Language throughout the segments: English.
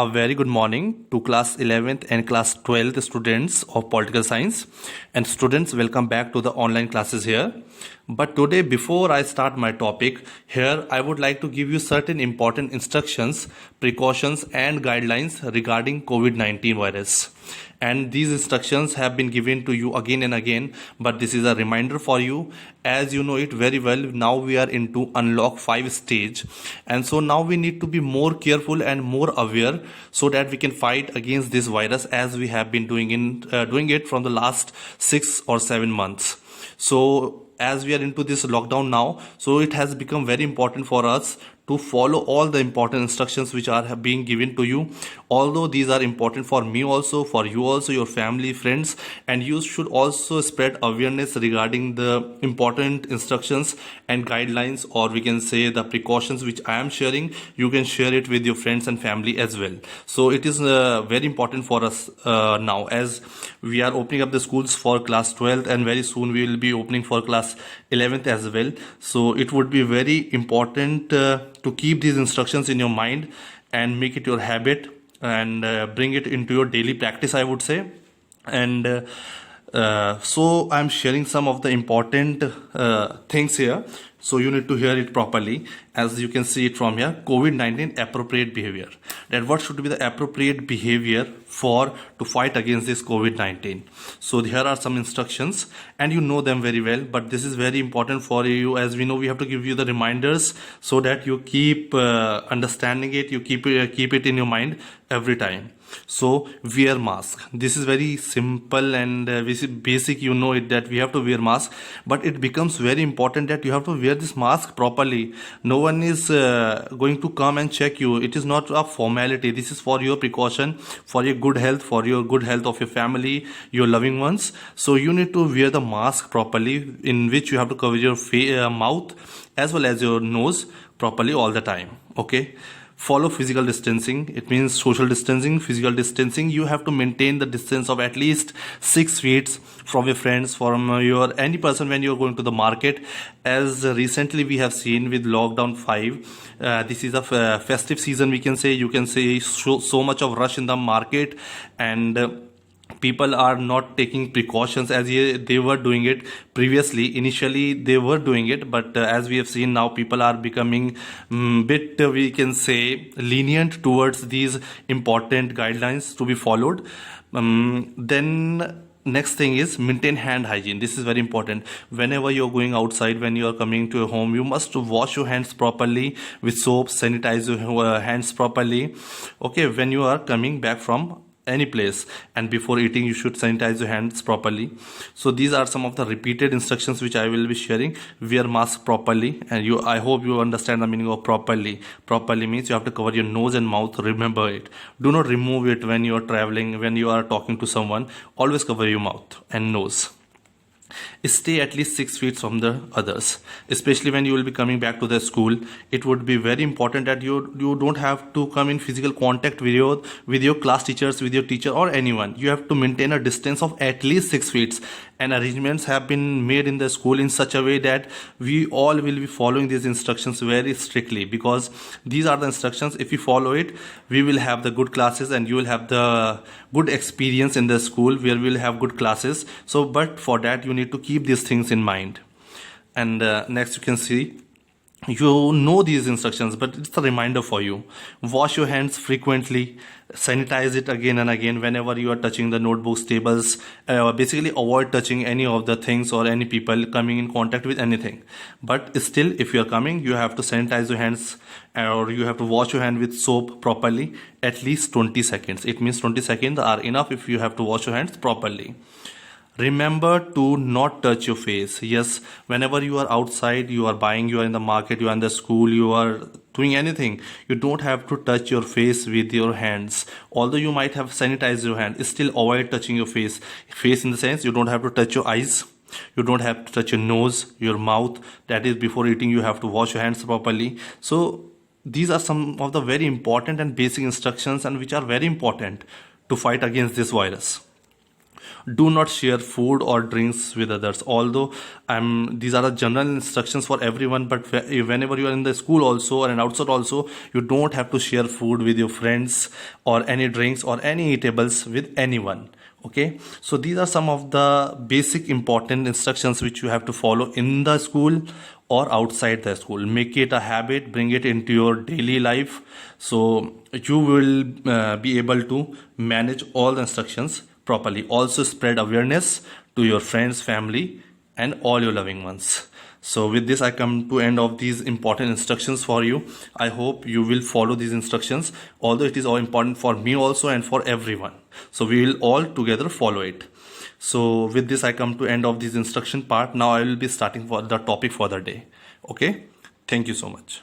A very good morning to class 11th and class 12th students of political science. And students, welcome back to the online classes here. But today, before I start my topic here, I would like to give you certain important instructions, precautions and guidelines regarding COVID-19 virus. And these instructions have been given to you again and again, but this is a reminder for you. As you know it very well, now we are into unlock 5 stage, and so now we need to be more careful and more aware so that we can fight against this virus as we have been doing it from the last 6 or 7 months. So as we are into this lockdown now, so it has become very important for us to follow all the important instructions which are being given to you. Although these are important for me also, for you also, your family, friends, and you should also spread awareness regarding the important instructions and guidelines, or we can say the precautions which I am sharing. You can share it with your friends and family as well. So it is very important for us now, as we are opening up the schools for class 12th, and very soon we will be opening for class 11th as well. So it would be very important to keep these instructions in your mind and make it your habit and bring it into your daily practice, I would say. And so I'm sharing some of the important things here, so you need to hear it properly. As you can see it from here, COVID-19 appropriate behavior. That what should be the appropriate behavior to fight against this COVID-19. So here are some instructions, and you know them very well, but this is very important for you. As we know, we have to give you the reminders so that you keep understanding it, you keep it in your mind every time. So wear mask. This is very simple and basic. You know it that we have to wear mask, but it becomes very important that you have to wear this mask properly. No one is going to come and check you. It is not a formality. This is for your precaution, for your good health, for your good health of your family, your loving ones. So you need to wear the mask properly, in which you have to cover your mouth as well as your nose properly all the time. Okay. Follow physical distancing. It means social distancing, physical distancing. You have to maintain the distance of at least 6 feet from your friends, from any person when you are going to the market. As recently we have seen with lockdown 5, this is a festive season, we can say. You can say so much of rush in the market, and people are not taking precautions as they were doing it previously. Initially they were doing it, but as we have seen now, people are becoming bit we can say lenient towards these important guidelines to be followed. Then next thing is maintain hand hygiene. This is very important. Whenever you're going outside, when you're coming to your home, you must wash your hands properly with soap, sanitize your hands properly. Okay, when you are coming back from any place, and before eating you should sanitize your hands properly. So these are some of the repeated instructions which I will be sharing. Wear mask properly, and I hope you understand the meaning of properly. Properly means you have to cover your nose and mouth. Remember it. Do not remove it when you are traveling, when you are talking to someone. Always cover your mouth and nose. Stay at least 6 feet from the others, especially when you will be coming back to the school. It would be very important that you don't have to come in physical contact with your class teachers, with your teacher or anyone. You have to maintain a distance of at least 6 feet, and arrangements have been made in the school in such a way that we all will be following these instructions very strictly, because these are the instructions. If we follow it, we will have the good classes, and you will have the good experience in the school where we will have good classes. So but for that you need to keep these things in mind. And next you can see, you know these instructions, but it's a reminder for you. Wash your hands frequently, sanitize it again and again whenever you are touching the notebooks, tables. Basically avoid touching any of the things or any people coming in contact with anything. But still, if you are coming, you have to sanitize your hands, or you have to wash your hand with soap properly at least 20 seconds. It means 20 seconds are enough if you have to wash your hands properly. Remember to not touch your face. Yes, whenever you are outside, you are buying, you are in the market, you are in the school, you are doing anything, you don't have to touch your face with your hands. Although you might have sanitized your hand, still avoid touching your face. Face in the sense, you don't have to touch your eyes, you don't have to touch your nose, your mouth. That is, before eating you have to wash your hands properly. So these are some of the very important and basic instructions, and which are very important to fight against this virus. Do not share food or drinks with others. Although these are the general instructions for everyone, but whenever you are in the school also or outside also, you don't have to share food with your friends or any drinks or any eatables with anyone. Okay, so these are some of the basic important instructions which you have to follow in the school or outside the school. Make it a habit, bring it into your daily life, so you will be able to manage all the instructions properly. Also spread awareness to your friends, family, and all your loving ones. So with this I come to end of these important instructions for you. I hope you will follow these instructions, although it is all important for me also and for everyone. So we will all together follow it. So with this I come to end of this instruction part. Now I will be starting for the topic for the day. Okay, thank you so much.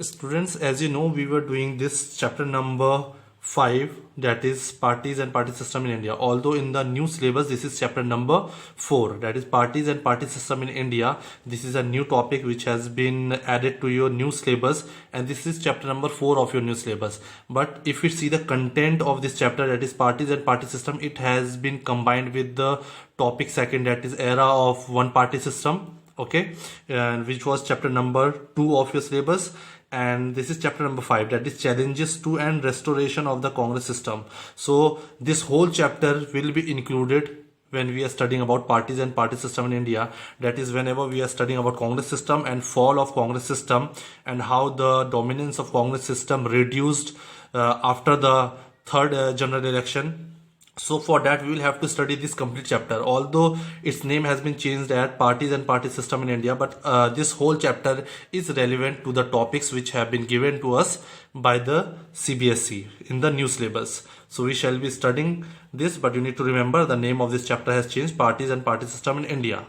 Students, as you know, we were doing this chapter number 5, that is parties and party system in India. Although in the new syllabus this is chapter number 4, that is parties and party system in India. This is a new topic which has been added to your new syllabus, and this is chapter number 4 of your new syllabus. But if you see the content of this chapter, that is parties and party system, it has been combined with the topic 2, that is era of one party system. Okay, and which was chapter number 2 of your syllabus. And this is chapter number 5, that is challenges to and restoration of the Congress system. So this whole chapter will be included when we are studying about parties and party system in India. That is whenever we are studying about Congress system and fall of Congress system, and how the dominance of Congress system reduced after the third general election. So for that we will have to study this complete chapter, although its name has been changed as parties and party system in India. But this whole chapter is relevant to the topics which have been given to us by the CBSE in the new syllabus. So we shall be studying this, but you need to remember the name of this chapter has changed, parties and party system in India.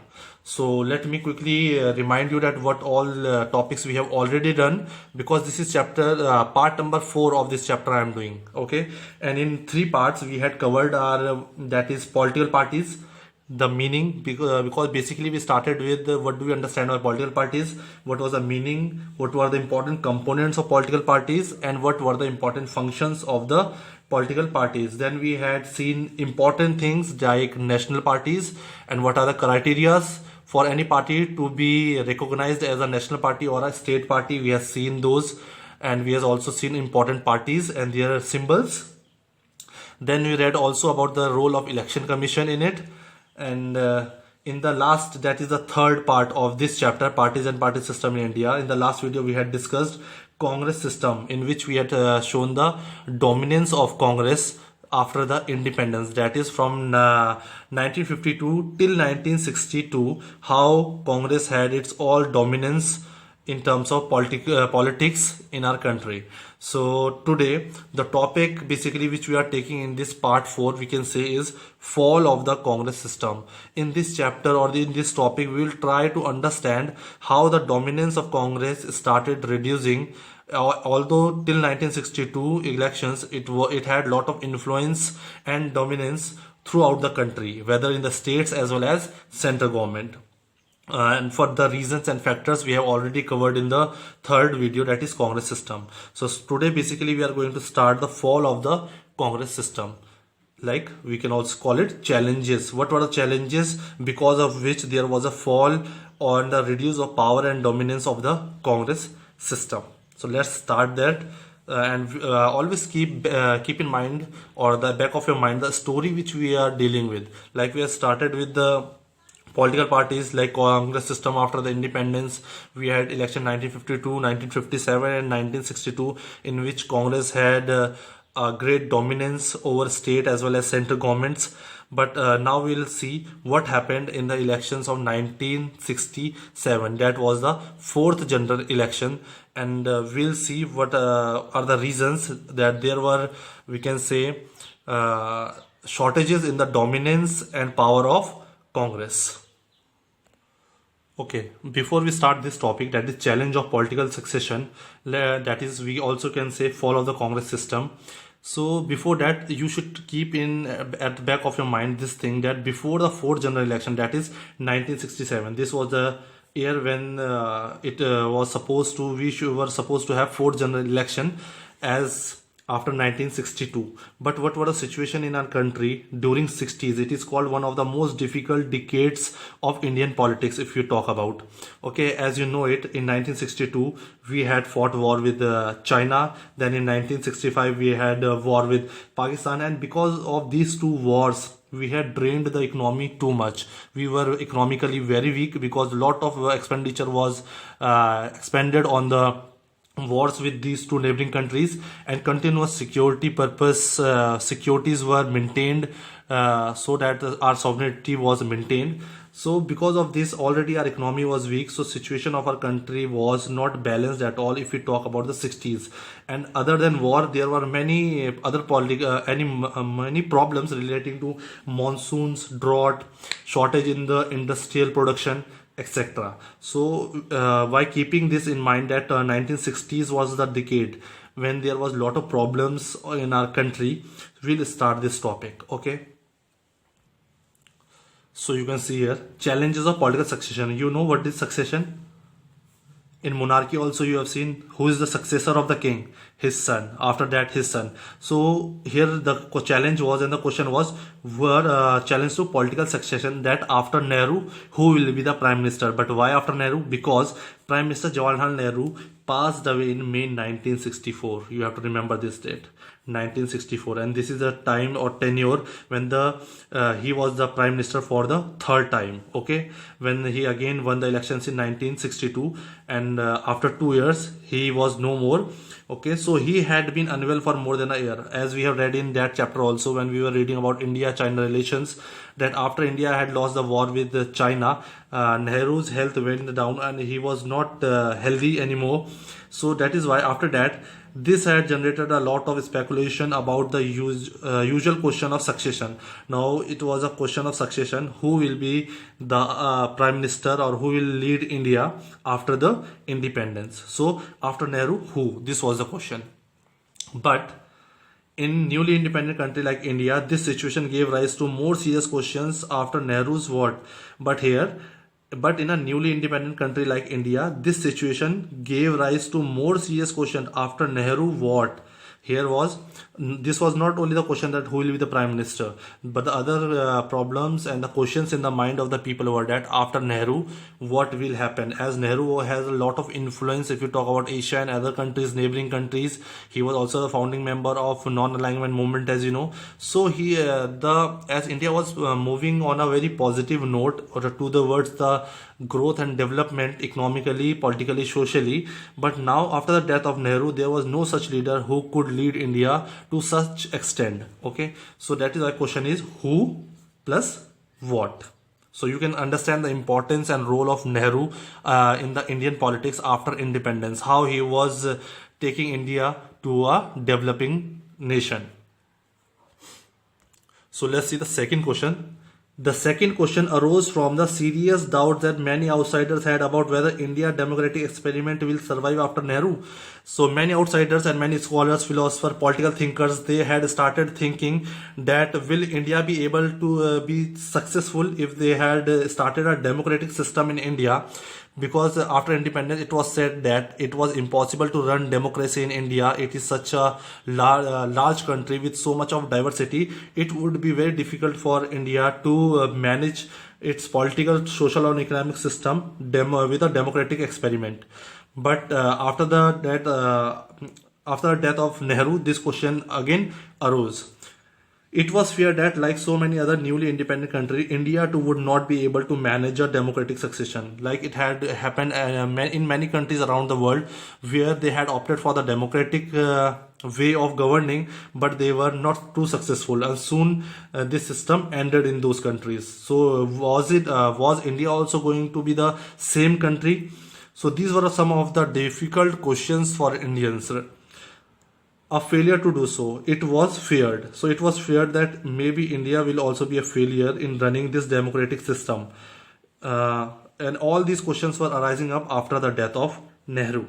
So let me quickly remind you that what all topics we have already done, because this is chapter part number 4 of this chapter I am doing. Okay, and in 3 parts we had covered our that is political parties, the meaning, because basically we started with what do we understand by political parties, what was the meaning, what were the important components of political parties, and what were the important functions of the political parties. Then we had seen important things like national parties and what are the criterias for any party to be recognized as a national party or a state party. We have seen those, and we have also seen important parties and their symbols. Then we read also about the role of election commission in it. And in the last, that is the 3rd part of this chapter, parties and party system in India, in the last video we had discussed Congress system, in which we had shown the dominance of Congress after the independence, that is from 1952 till 1962, how Congress had its all dominance in terms of politics in our country. So today the topic basically which we are taking in this part 4, we can say, is fall of the Congress system. In this chapter or in this topic we will try to understand how the dominance of Congress started reducing. Although till 1962 elections it had lot of influence and dominance throughout the country, whether in the states as well as central government. And for the reasons and factors we have already covered in the 3rd video, that is Congress system. So today basically we are going to start the fall of the Congress system, like we can also call it challenges. What were the challenges because of which there was a fall or the reduce of power and dominance of the Congress system? So let's start that. And always keep in mind, or the back of your mind, the story which we are dealing with. Like we have started with the political parties like Congress system after the independence. We had election 1952, 1957 and 1962, in which Congress had a great dominance over state as well as central governments. But now we'll see what happened in the elections of 1967. That was the 4th general election, and we'll see what are the reasons that there were, we can say, shortages in the dominance and power of Congress. Okay, before we start this topic, that is challenge of political succession, that is we also can say fall of the Congress system. So before that you should keep in at the back of your mind this thing, that before the 4th general election, that is 1967, this was the year when we were supposed to have 4th general election as after 1962. But what was the situation in our country during 60s? It is called one of the most difficult decades of Indian politics, if you talk about. Okay, as you know it, in 1962 we had fought war with China. Then in 1965 we had a war with Pakistan, and because of these two wars we had drained the economy too much. We were economically very weak because a lot of expenditure was expended on the wars with these two neighboring countries, and continuous security purpose securities were maintained, so that our sovereignty was maintained. So because of this, already our economy was weak, so situation of our country was not balanced at all if we talk about the 60s. And other than war, there were many other many problems relating to monsoons, drought, shortage in the industrial production, etc. So by keeping this in mind, that 1960s was the decade when there was a lot of problems in our country, we'll start this topic. Okay, so you can see here, challenges of political succession. You know what is succession? In monarchy also you have seen who is the successor of the king, his son, after that his son. So here the challenge was, and the question was, were challenge to political succession, that after Nehru who will be the prime minister. But why after Nehru? Because Prime Minister Jawaharlal Nehru passed away in May 1964. You have to remember this date, 1964, and this is the time or tenure when the he was the prime minister for the third time. Okay, when he again won the elections in 1962, and after 2 years he was no more. Okay, so he had been unwell for more than a year, as we have read in that chapter also when we were reading about India-China relations, that after India had lost the war with China, Nehru's health went down and he was not healthy anymore. So that is why after that, this had generated a lot of speculation about the usual question of succession. Now it was a question of succession, who will be the prime minister or who will lead India after the independence. So after Nehru, who? This was the question. But in newly independent country like India, this situation gave rise to more serious questions after Nehru's what? But in a newly independent country like India, this situation gave rise to more serious question after Nehru what? This was not only the question that who will be the prime minister, but the other problems and the questions in the mind of the people were that after Nehru, what will happen? As Nehru has a lot of influence, if you talk about Asia and other countries, neighboring countries, he was also the founding member of non-alignment movement, as you know. So as India was moving on a very positive note or towards the growth and development economically, politically, socially. But now after the death of Nehru, there was no such leader who could lead India to such extent. Okay, so that is why question is who plus what. So you can understand the importance and role of Nehru in the Indian politics after independence, how he was taking India to a developing nation. So let's see the second question. The second question arose from the serious doubt that many outsiders had about whether India democratic experiment will survive after Nehru. So many outsiders and many scholars, philosophers, political thinkers, they had started thinking that will India be able to be successful if they had started a democratic system in India. Because after independence it was said that it was impossible to run democracy in India. It is such a large country with so much of diversity. It would be very difficult for India to manage its political, social and economic system with a democratic experiment. But after the death of Nehru, this question again arose. It was feared that, like so many other newly independent countries, India too would not be able to manage a democratic succession. Like it had happened in many countries around the world, where they had opted for the democratic way of governing, but they were not too successful, and soon this system ended in those countries. So was India also going to be the same country? So these were some of the difficult questions for Indians. A failure to do so. It was feared. So it was feared that maybe India will also be a failure in running this democratic system. And all these questions were arising up after the death of Nehru.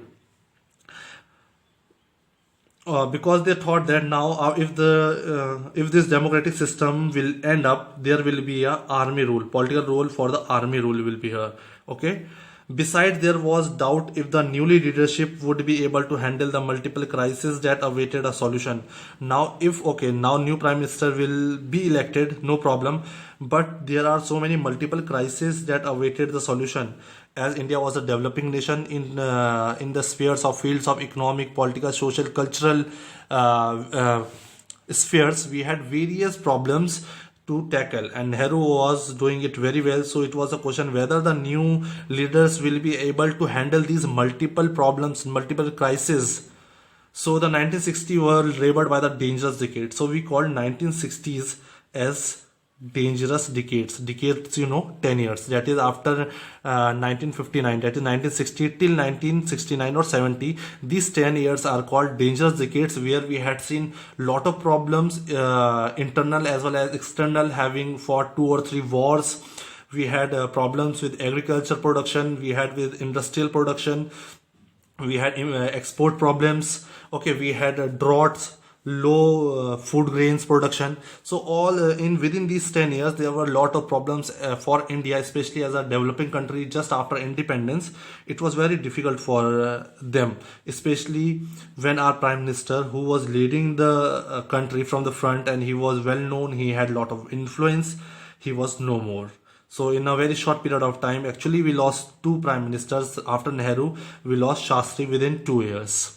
Because they thought that now if this democratic system will end up, there will be a army rule, political rule for the army rule will be here. Okay. Besides, there was doubt if the newly leadership would be able to handle the multiple crises that awaited a solution. Now, now new prime minister will be elected, no problem. But there are so many multiple crises that awaited the solution. As India was a developing nation in the spheres of fields of economic, political, social, cultural spheres, we had various problems to tackle, and Nehru was doing it very well. So it was a question whether the new leaders will be able to handle these multiple problems, multiple crises. So the 1960s were labeled by the dangerous decade. So we called 1960s as dangerous decades, 10 years, that is after 1959, that is 1960 till 1969 or 70. These 10 years are called dangerous decades, where we had seen lot of problems, internal as well as external, having fought 2 or 3 wars. We had problems with agriculture production, we had with industrial production, we had export problems, we had droughts, low food grains production. So all in within these 10 years there were a lot of problems for India, especially as a developing country just after independence. It was very difficult for them, especially when our prime minister, who was leading the country from the front, and he was well known, he had a lot of influence, he was no more. So in a very short period of time, actually we lost 2 prime ministers. After Nehru, we lost Shastri within 2 years.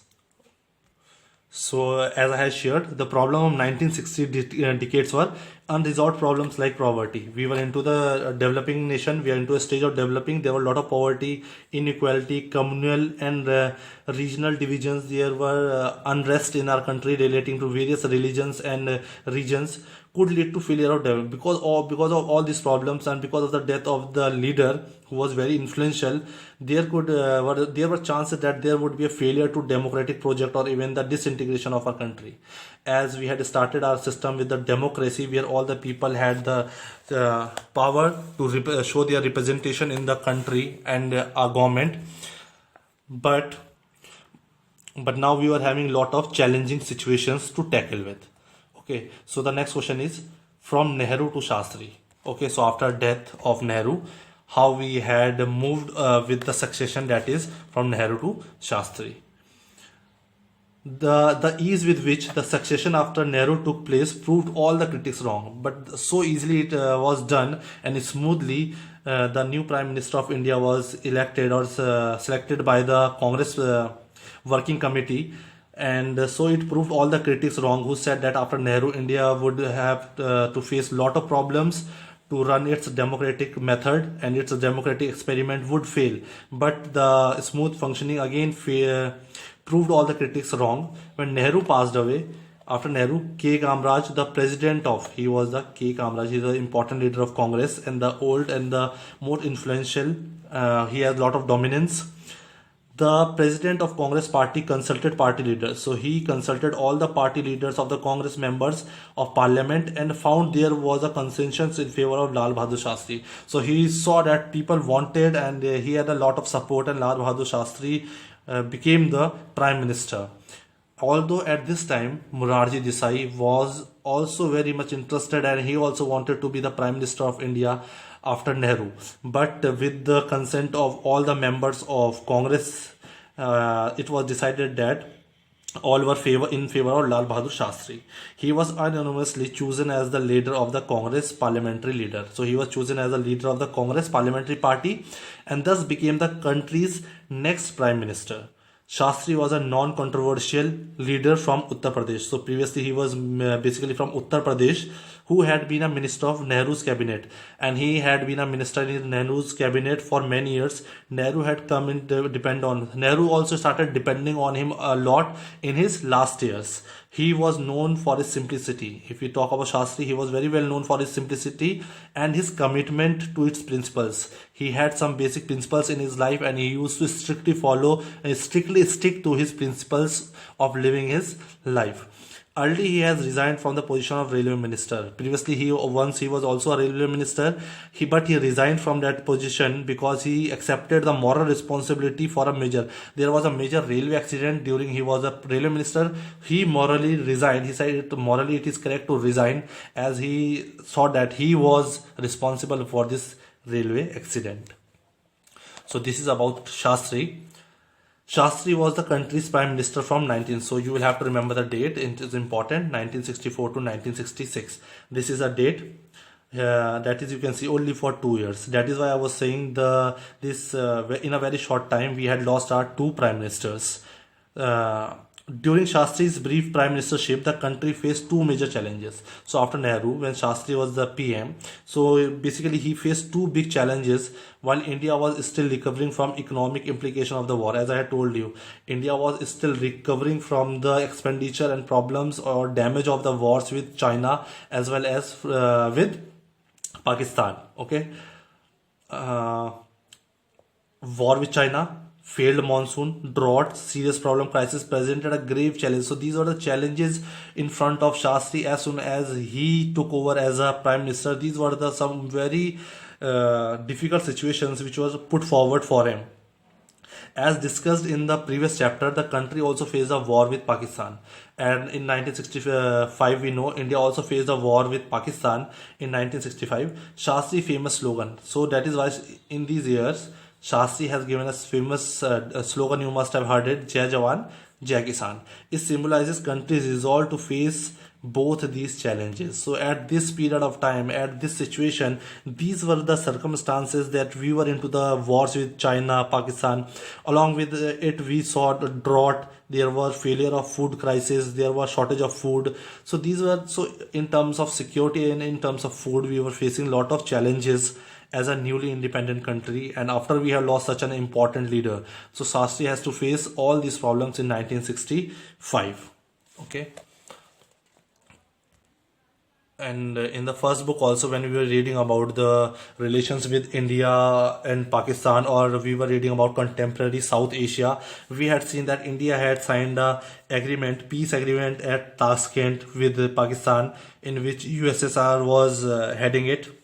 So as I had shared, the problem of 1960 decades were unresolved problems like poverty. We were into the developing nation, we are into a stage of developing. There were a lot of poverty, inequality, communal and regional divisions. There were unrest in our country relating to various religions and regions, could lead to failure of development. Because of all these problems, and because of the death of the leader who was very influential, there were chances that there would be a failure to democratic project, or even the disintegration of our country. As we had started our system with the democracy, where all the people had the power to show their representation in the country and our government, but now we were having a lot of challenging situations to tackle with. Okay, so the next question is from Nehru to Shastri. Okay, so after death of Nehru, how we had moved with the succession, that is from Nehru to Shastri. The ease with which the succession after Nehru took place proved all the critics wrong, but so easily it was done, and smoothly the new Prime Minister of India was elected or selected by the Congress working committee. And so it proved all the critics wrong, who said that after Nehru, India would have to face lot of problems to run its democratic method, and its democratic experiment would fail. But the smooth functioning again proved all the critics wrong. When Nehru passed away, after Nehru, K. Kamaraj, the president of, he was the K. Kamaraj, he is the important leader of Congress, and the old and the more influential, he has a lot of dominance. The president of Congress party consulted party leaders. So he consulted all the party leaders of the Congress members of parliament, and found there was a consensus in favor of Lal Bahadur Shastri. So he saw that people wanted, and he had a lot of support, and Lal Bahadur Shastri became the prime minister. Although at this time Morarji Desai was also very much interested, and he also wanted to be the prime minister of India after Nehru, but with the consent of all the members of Congress, it was decided that all were in favor of Lal Bahadur Shastri. He was unanimously chosen as the leader of the Congress parliamentary leader. So he was chosen as the leader of the Congress parliamentary party, and thus became the country's next prime minister. Shastri was a non-controversial leader from Uttar Pradesh. So previously he was basically from Uttar Pradesh, who had been a minister of Nehru's cabinet, and he had been a minister in Nehru's cabinet for many years. Nehru had come in to depend on. Nehru also started depending on him a lot in his last years. He was known for his simplicity. If we talk about Shastri, he was very well known for his simplicity and his commitment to its principles. He had some basic principles in his life, and he used to strictly follow and strictly stick to his principles of living his life. Early he has resigned from the position of railway minister. Previously he was also a railway minister, but he resigned from that position because he accepted the moral responsibility for there was a major railway accident during he was a railway minister. He morally resigned. He said morally it is correct to resign, as he thought that he was responsible for this railway accident. So this is about Shastri. Shastri was the country's prime minister from 19. So you will have to remember the date. It is important. 1964 to 1966. This is a date. That is, you can see, only for 2 years. That is why I was saying in a very short time we had lost our two prime ministers. During Shastri's brief prime ministership, the country faced two major challenges. So after Nehru, when Shastri was the PM, so basically he faced two big challenges while India was still recovering from economic implication of the war. As I had told you, India was still recovering from the expenditure and problems or damage of the wars with China as well as with Pakistan. Okay. War with China, failed monsoon, drought, serious problem, crisis presented a grave challenge. So these are the challenges in front of Shastri as soon as he took over as a prime minister. These were some very difficult situations which was put forward for him. As discussed in the previous chapter, the country also faced a war with Pakistan. And in 1965, we know India also faced a war with Pakistan in 1965. Shastri famous slogan. So that is why in these years, Shastri has given us famous slogan, you must have heard it, Jai Jawan, Jai Kisan. It symbolizes country's resolve to face both these challenges. So at this period of time, at this situation, these were the circumstances that we were into the wars with China, Pakistan. Along with it, we saw the drought, there was failure of food crisis, there was shortage of food. So these were, so in terms of security and in terms of food, we were facing a lot of challenges as a newly independent country, and after we have lost such an important leader. So Shastri has to face all these problems in 1965. Okay. And in the first book also, when we were reading about the relations with India and Pakistan, or we were reading about contemporary South Asia, we had seen that India had signed a peace agreement at Tashkent with Pakistan, in which USSR was heading it.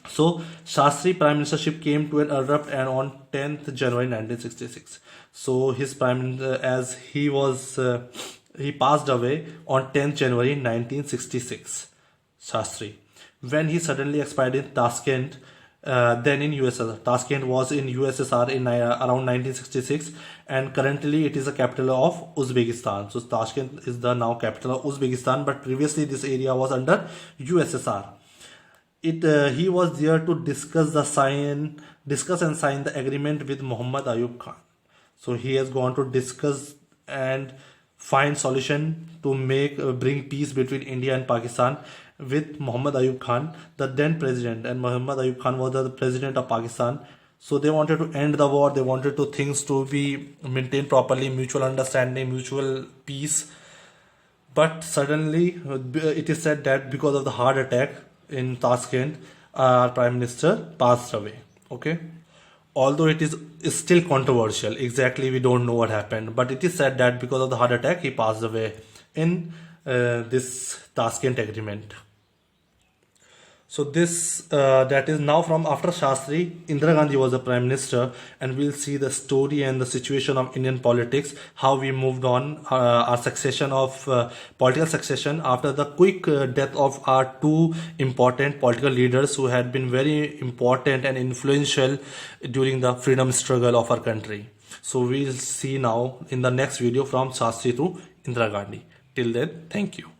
So Shastri prime ministership came to an abrupt end on 10th January 1966. So his as he passed away on 10th January 1966. Shastri, when he suddenly expired in Tashkent, then in USSR. Tashkent was in USSR in around 1966, and currently it is the capital of Uzbekistan. So Tashkent is the now capital of Uzbekistan, but previously this area was under USSR. He was there to discuss and sign the agreement with Muhammad Ayub Khan. So he has gone to discuss and find solution to bring peace between India and Pakistan with Muhammad Ayub Khan, the then president, and Muhammad Ayub Khan was the president of Pakistan. So they wanted to end the war. They wanted things to be maintained properly, mutual understanding, mutual peace. But suddenly, it is said that because of the heart attack in Tashkent, our prime minister passed away. Okay. Although it is still controversial, exactly we don't know what happened, but it is said that because of the heart attack he passed away in this Tashkent agreement. So this that is now from after Shastri, Indira Gandhi was the prime minister, and we'll see the story and the situation of Indian politics, how we moved on, our succession of political succession after the quick death of our two important political leaders who had been very important and influential during the freedom struggle of our country. So we'll see now in the next video from Shastri to Indira Gandhi. Till then, thank you.